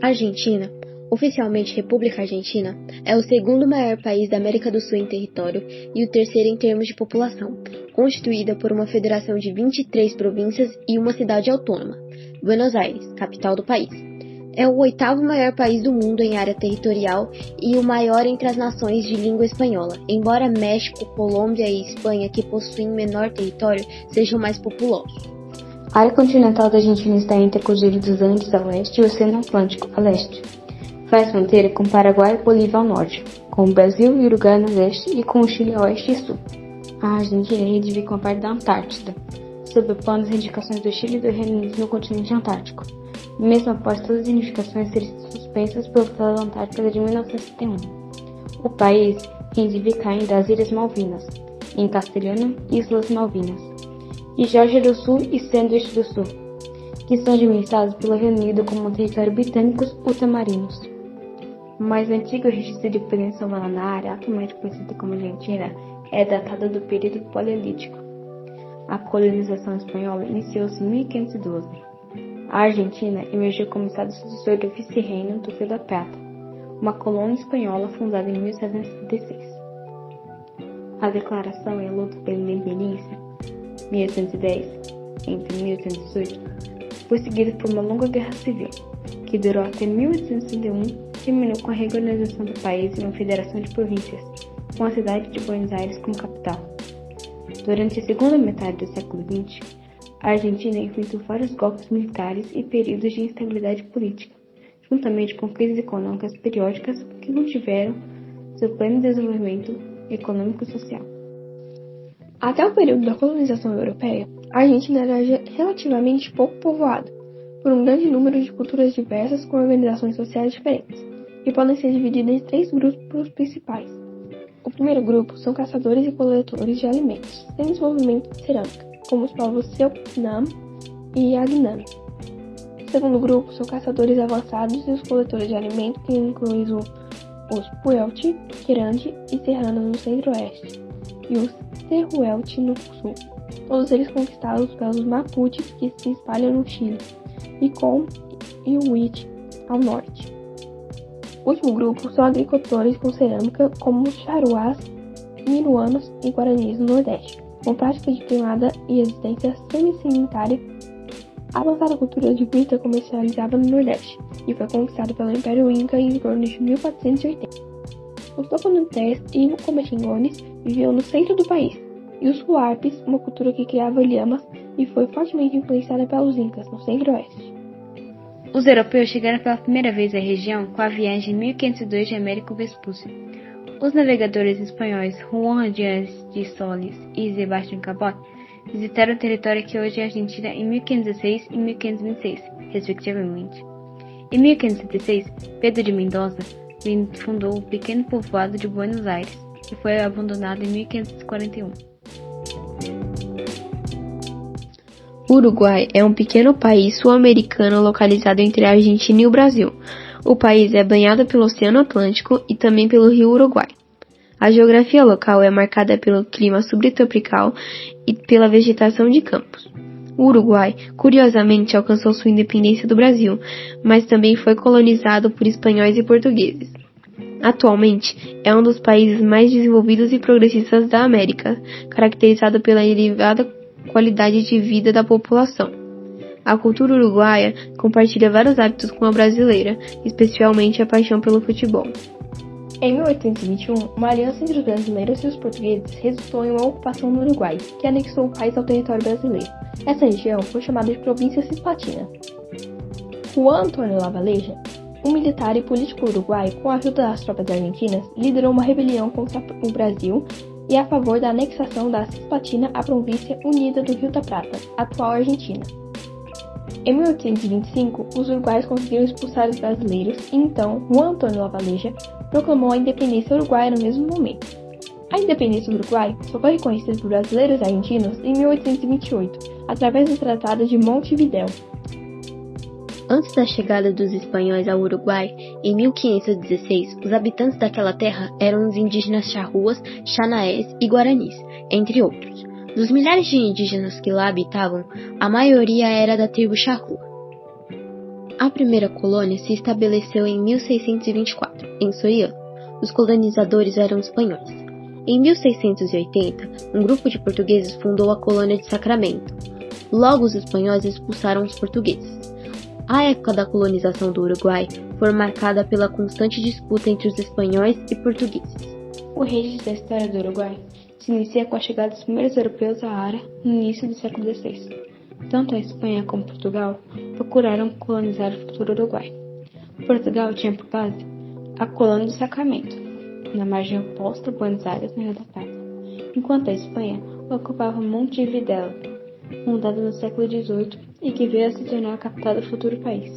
A Argentina, oficialmente República Argentina, é o segundo maior país da América do Sul em território e o terceiro em termos de população, constituída por uma federação de 23 províncias e uma cidade autônoma, Buenos Aires, capital do país. É o oitavo maior país do mundo em área territorial e o maior entre as nações de língua espanhola, embora México, Colômbia e Espanha, que possuem menor território, sejam mais populosos. A área continental da Argentina está entre a Cordilheira dos Andes a oeste e o Oceano Atlântico a leste. Faz fronteira com Paraguai e Bolívia ao norte, com o Brasil e Uruguai no leste e com o Chile a oeste e sul. A Argentina reivindica com a parte da Antártida, sob o plano das reivindicações do Chile e do Reino Unido no continente antártico, mesmo após todas as reivindicações serem suspensas pelo Tratado Antártico de 1971. O país reivindica ainda as Ilhas Malvinas, em castelhano Islas Malvinas, e Geórgia do Sul e Sandwich do Sul, que são administrados pelo Reino Unido como território britânicos ultramarinos. O mais antigo registro de presença humana na área, atualmente conhecida como Argentina, é datada do período Paleolítico. A colonização espanhola iniciou-se em 1512. A Argentina emergiu como estado sucessor do vice-reino do Rio da Prata, uma colônia espanhola fundada em 1776. A Declaração e a luta pela independência, 1810 entre 1818, foi seguida por uma longa guerra civil, que durou até 1861 e terminou com a reorganização do país em uma federação de províncias, com a cidade de Buenos Aires como capital. Durante a segunda metade do século XX, a Argentina enfrentou vários golpes militares e períodos de instabilidade política, juntamente com crises econômicas periódicas que mantiveram seu pleno desenvolvimento econômico e social. Até o período da colonização europeia, a Argentina era relativamente pouco povoada, por um grande número de culturas diversas com organizações sociais diferentes, que podem ser divididas em 3 grupos principais. O primeiro grupo são caçadores e coletores de alimentos, sem desenvolvimento de cerâmica, como os povos Selknam e Yagnam. O segundo grupo são caçadores avançados e os coletores de alimentos, que incluem os Puelche, Quirande e Serranos no centro-oeste, e os Tehuelche no sul, todos eles conquistados pelos Mapuches que se espalham no Chile, e com Inuit ao norte. O último grupo são agricultores com cerâmica, como os Charuás, Minuanos e Guaranis no nordeste, com prática de queimada e existência semi-sedimentária. A avançada cultura de brita comercializava no nordeste, e foi conquistada pelo Império Inca em torno de 1480. Os Toconantés e Comatingones viviam no centro do país, e os Huarpes, uma cultura que criava lhamas e foi fortemente influenciada pelos Incas, no centro-oeste. Os europeus chegaram pela primeira vez à região com a viagem em 1502 de Américo Vespúcio. Os navegadores espanhóis Juan Díaz de Solís e Sebastián Cabot visitaram o território que hoje é a Argentina em 1516 e 1526, respectivamente. Em 1576, Pedro de Mendoza fundou o pequeno povoado de Buenos Aires, que foi abandonado em 1541. O Uruguai é um pequeno país sul-americano localizado entre a Argentina e o Brasil. O país é banhado pelo Oceano Atlântico e também pelo rio Uruguai. A geografia local é marcada pelo clima subtropical e pela vegetação de campos. O Uruguai, curiosamente, alcançou sua independência do Brasil, mas também foi colonizado por espanhóis e portugueses. Atualmente, é um dos países mais desenvolvidos e progressistas da América, caracterizado pela elevada qualidade de vida da população. A cultura uruguaia compartilha vários hábitos com a brasileira, especialmente a paixão pelo futebol. Em 1821, uma aliança entre os brasileiros e os portugueses resultou em uma ocupação no Uruguai, que anexou o país ao território brasileiro. Essa região foi chamada de Província Cisplatina. Juan Antônio Lavalleja, um militar e político uruguaio, com a ajuda das tropas argentinas, liderou uma rebelião contra o Brasil e a favor da anexação da Cisplatina à Província Unida do Rio da Prata, atual Argentina. Em 1825, os uruguaios conseguiram expulsar os brasileiros e então Juan Antônio Lavalleja proclamou a independência uruguaia no mesmo momento. A independência do Uruguai só foi reconhecida por brasileiros e argentinos em 1828, através do Tratado de Montevidéu. Antes da chegada dos espanhóis ao Uruguai, em 1516, os habitantes daquela terra eram os indígenas charrúas, xanaés e guaranis, entre outros. Dos milhares de indígenas que lá habitavam, a maioria era da tribo charrua. A primeira colônia se estabeleceu em 1624, em Soriano. Os colonizadores eram espanhóis. Em 1680, um grupo de portugueses fundou a colônia de Sacramento. Logo, os espanhóis expulsaram os portugueses. A época da colonização do Uruguai foi marcada pela constante disputa entre os espanhóis e portugueses. O registro da história do Uruguai se inicia com a chegada dos primeiros europeus à área no início do século XVI. Tanto a Espanha como Portugal procuraram colonizar o futuro Uruguai. Portugal tinha por base a colônia do Sacramento, na margem oposta a Buenos Aires, no Rio da Prata, enquanto a Espanha ocupava Montevidéu, fundada no século XVIII e que veio a se tornar a capital do futuro país.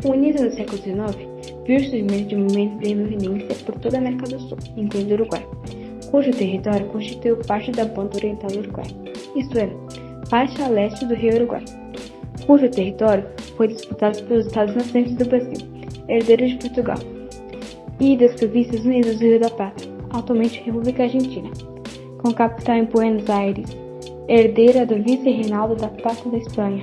O início do século XIX viu o surgimento de um movimento de independência por toda a América do Sul, incluindo o Uruguai, cujo território constituiu parte da banda oriental do Uruguai, isto é, parte a leste do rio Uruguai, cujo território foi disputado pelos Estados nascentes do Brasil, herdeiros de Portugal, e das Províncias Unidas do Rio da Prata, atualmente República Argentina, com capital em Buenos Aires, herdeira do vice-reinado da Prata da Espanha.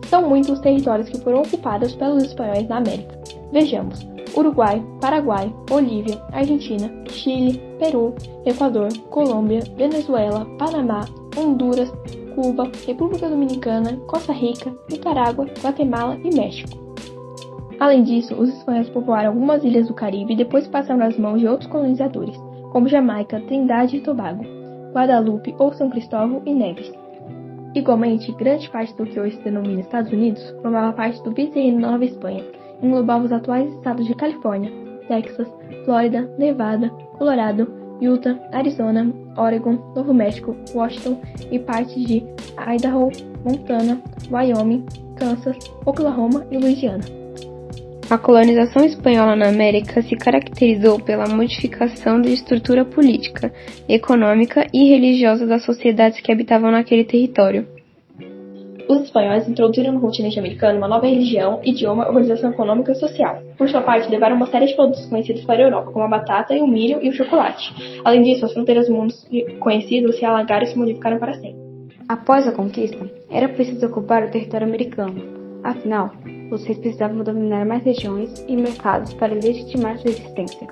São muitos os territórios que foram ocupados pelos espanhóis na América. Vejamos: Uruguai, Paraguai, Bolívia, Argentina, Chile, Peru, Equador, Colômbia, Venezuela, Panamá, Honduras, Cuba, República Dominicana, Costa Rica, Nicarágua, Guatemala e México. Além disso, os espanhóis povoaram algumas ilhas do Caribe e depois passaram nas mãos de outros colonizadores, como Jamaica, Trindade e Tobago, Guadalupe ou São Cristóvão e Neves. Igualmente, grande parte do que hoje se denomina Estados Unidos formava parte do vice-reino da Nova Espanha, englobava os atuais estados de Califórnia, Texas, Flórida, Nevada, Colorado, Utah, Arizona, Oregon, Novo México, Washington e partes de Idaho, Montana, Wyoming, Kansas, Oklahoma e Louisiana. A colonização espanhola na América se caracterizou pela modificação da estrutura política, econômica e religiosa das sociedades que habitavam naquele território. Os espanhóis introduziram no continente americano uma nova religião, idioma, organização econômica e social. Por sua parte, levaram uma série de produtos conhecidos para a Europa, como a batata, o milho e o chocolate. Além disso, as fronteiras do mundo conhecido se alagaram e se modificaram para sempre. Após a conquista, era preciso ocupar o território americano. Afinal, os reis precisavam dominar mais regiões e mercados para legitimar sua existência.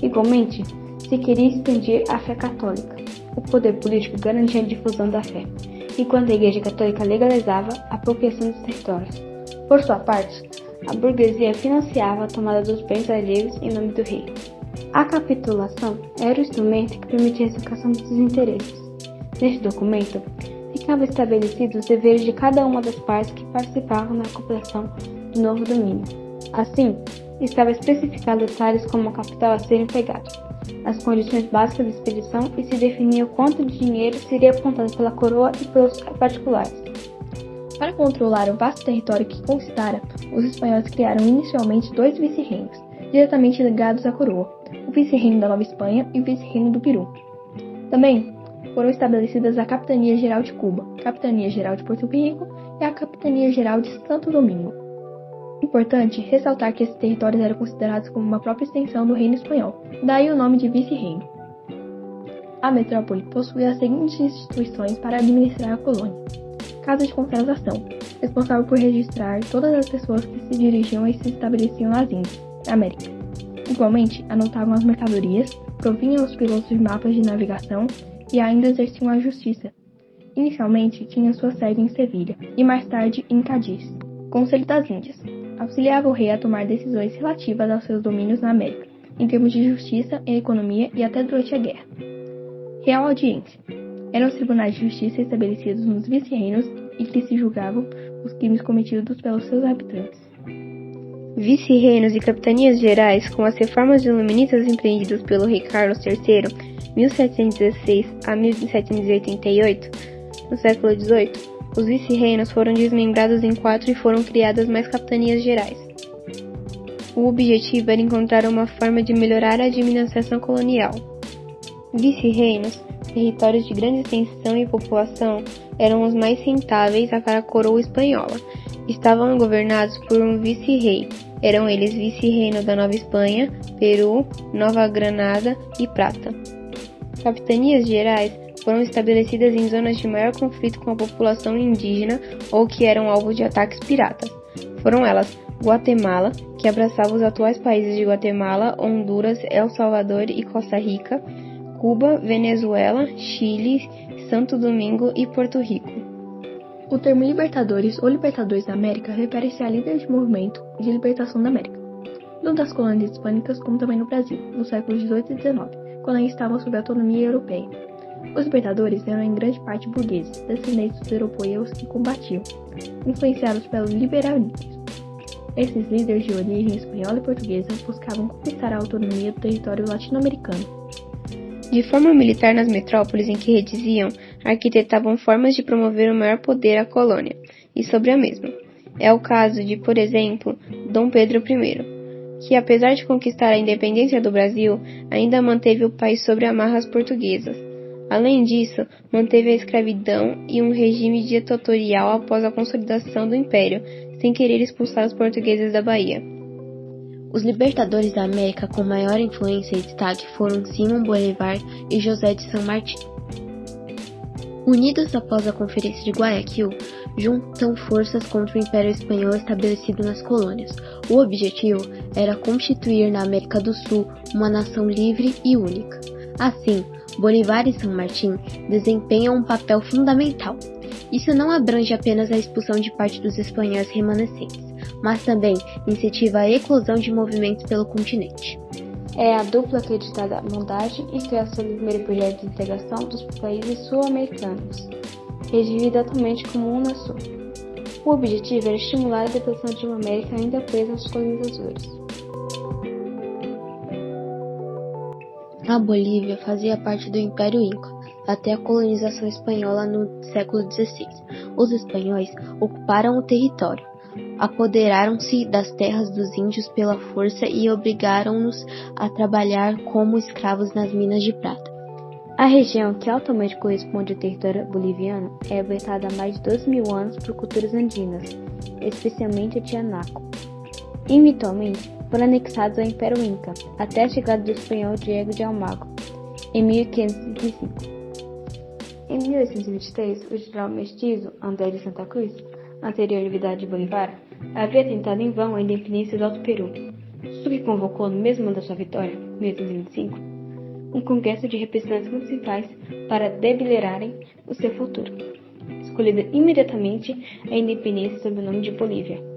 Igualmente, se queria expandir a fé católica. O poder político garantia a difusão da fé, enquanto a Igreja Católica legalizava a apropriação dos territórios. Por sua parte, a burguesia financiava a tomada dos bens alheios em nome do rei. A capitulação era o instrumento que permitia a execução desses interesses. Neste documento, ficavam estabelecidos os deveres de cada uma das partes que participavam na ocupação do novo domínio. Assim, estava especificado detalhes como a capital a ser empregado, as condições básicas da expedição e se definia o quanto de dinheiro seria apontado pela coroa e pelos particulares. Para controlar o vasto território que conquistara, os espanhóis criaram inicialmente 2 vice-reinos, diretamente ligados à coroa, o vice-reino da Nova Espanha e o vice-reino do Peru. Também foram estabelecidas a Capitania Geral de Cuba, Capitania Geral de Porto Rico e a Capitania Geral de Santo Domingo. Importante ressaltar que esses territórios eram considerados como uma própria extensão do reino espanhol, daí o nome de vice-reino. A metrópole possuía as seguintes instituições para administrar a colônia: Casa de Conservação, responsável por registrar todas as pessoas que se dirigiam e se estabeleciam nas Índias, na América. Igualmente, anotavam as mercadorias, provinham os pilotos de mapas de navegação e ainda exerciam a justiça. Inicialmente, tinha sua sede em Sevilha e mais tarde em Cádiz. Conselho das Índias. Auxiliava o rei a tomar decisões relativas aos seus domínios na América, em termos de justiça, economia e até durante a guerra. Real Audiência. Eram os tribunais de justiça estabelecidos nos vice-reinos e que se julgavam os crimes cometidos pelos seus habitantes. Vice-reinos e capitanias gerais, com as reformas iluministas empreendidas pelo rei Carlos III, 1716 a 1788, no século XVIII, os vice-reinos foram desmembrados em 4 e foram criadas mais capitanias gerais. O objetivo era encontrar uma forma de melhorar a administração colonial. Vice-reinos, territórios de grande extensão e população, eram os mais rentáveis para a coroa espanhola. Estavam governados por um vice-rei. Eram eles vice-reino da Nova Espanha, Peru, Nova Granada e Prata. Capitanias gerais foram estabelecidas em zonas de maior conflito com a população indígena ou que eram alvo de ataques piratas. Foram elas Guatemala, que abraçava os atuais países de Guatemala, Honduras, El Salvador e Costa Rica, Cuba, Venezuela, Chile, Santo Domingo e Porto Rico. O termo Libertadores ou Libertadores da América refere-se a líder de movimento de libertação da América, tanto das colônias hispânicas como também no Brasil, nos séculos XVIII e XIX, quando ainda estavam sob a autonomia europeia. Os libertadores eram em grande parte burgueses, descendentes dos europeus que combatiam, influenciados pelo liberalismo. Esses líderes de origem espanhola e portuguesa buscavam conquistar a autonomia do território latino-americano. De forma militar nas metrópoles em que residiam, arquitetavam formas de promover o maior poder à colônia e sobre a mesma. É o caso de, por exemplo, Dom Pedro I, que apesar de conquistar a independência do Brasil, ainda manteve o país sob amarras portuguesas. Além disso, manteve a escravidão e um regime ditatorial após a consolidação do Império, sem querer expulsar os portugueses da Bahia. Os libertadores da América com maior influência e destaque foram Simão Bolívar e José de San Martín. Unidos após a Conferência de Guayaquil, juntam forças contra o Império Espanhol estabelecido nas colônias. O objetivo era constituir na América do Sul uma nação livre e única. Assim, Bolívar e San Martín desempenham um papel fundamental. Isso não abrange apenas a expulsão de parte dos espanhóis remanescentes, mas também incentiva a eclosão de movimentos pelo continente. É a dupla acreditada bondade e criação do primeiro projeto de integração dos países sul-americanos, regido atualmente como uma nação. O objetivo era estimular a depressão de uma América ainda presa aos colonizadores. A Bolívia fazia parte do Império Inca, até a colonização espanhola no século XVI. Os espanhóis ocuparam o território, apoderaram-se das terras dos índios pela força e obrigaram-nos a trabalhar como escravos nas minas de prata. A região, que atualmente corresponde ao território boliviano, é habitada há mais de 12.000 anos por culturas andinas, especialmente a Tiahuanaco. Eventualmente, foram anexados ao Império Inca, até a chegada do espanhol Diego de Almagro, em 1535. Em 1823, o general mestizo André de Santa Cruz, anterior unidade de Bolívar, havia tentado em vão a independência do Alto Peru, o que convocou, no mesmo ano da sua vitória, 1825, um congresso de representantes municipais para deliberarem o seu futuro, escolhendo imediatamente a independência sob o nome de Bolívia.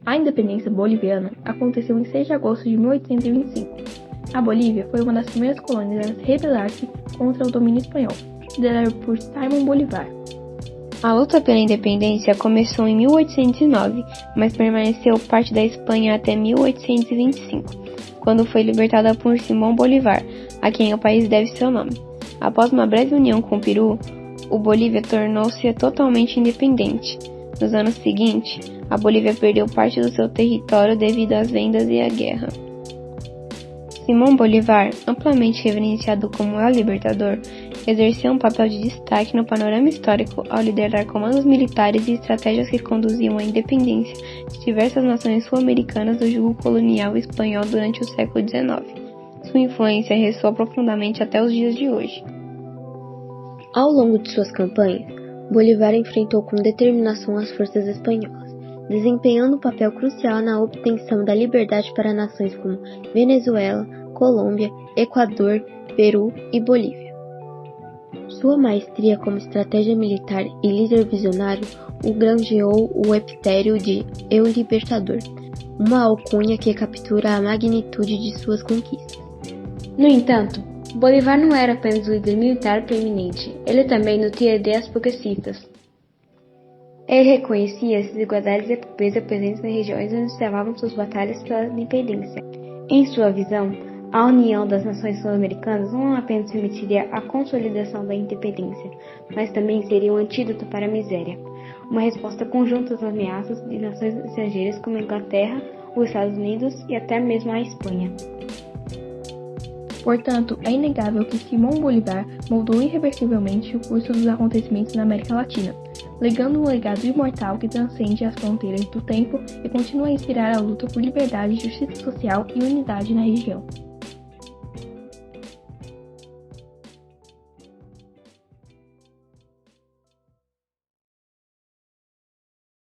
A independência boliviana aconteceu em 6 de agosto de 1825. A Bolívia foi uma das primeiras colônias a rebelar-se contra o domínio espanhol, liderado por Simão Bolívar. A luta pela independência começou em 1809, mas permaneceu parte da Espanha até 1825, quando foi libertada por Simão Bolívar, a quem o país deve seu nome. Após uma breve união com o Peru, o Bolívia tornou-se totalmente independente. Nos anos seguintes, a Bolívia perdeu parte do seu território devido às vendas e à guerra. Simão Bolívar, amplamente reverenciado como El Libertador, exerceu um papel de destaque no panorama histórico ao liderar comandos militares e estratégias que conduziam à independência de diversas nações sul-americanas do jugo colonial espanhol durante o século XIX. Sua influência ressoa profundamente até os dias de hoje. Ao longo de suas campanhas, Bolívar enfrentou com determinação as forças espanholas, desempenhando um papel crucial na obtenção da liberdade para nações como Venezuela, Colômbia, Equador, Peru e Bolívia. Sua maestria como estratégia militar e líder visionário o granjeou o epíteto de El Libertador, uma alcunha que captura a magnitude de suas conquistas. No entanto, Bolívar não era apenas o líder militar preeminente, ele também nutria ideias progressistas. Ele reconhecia as desigualdades e a pobreza presentes nas regiões onde travavam suas batalhas pela independência. Em sua visão, a união das nações sul-americanas não apenas permitiria a consolidação da independência, mas também seria um antídoto para a miséria, uma resposta conjunta às ameaças de nações estrangeiras como a Inglaterra, os Estados Unidos e até mesmo a Espanha. Portanto, é inegável que Simão Bolívar moldou irreversivelmente o curso dos acontecimentos na América Latina, legando um legado imortal que transcende as fronteiras do tempo e continua a inspirar a luta por liberdade, justiça social e unidade na região.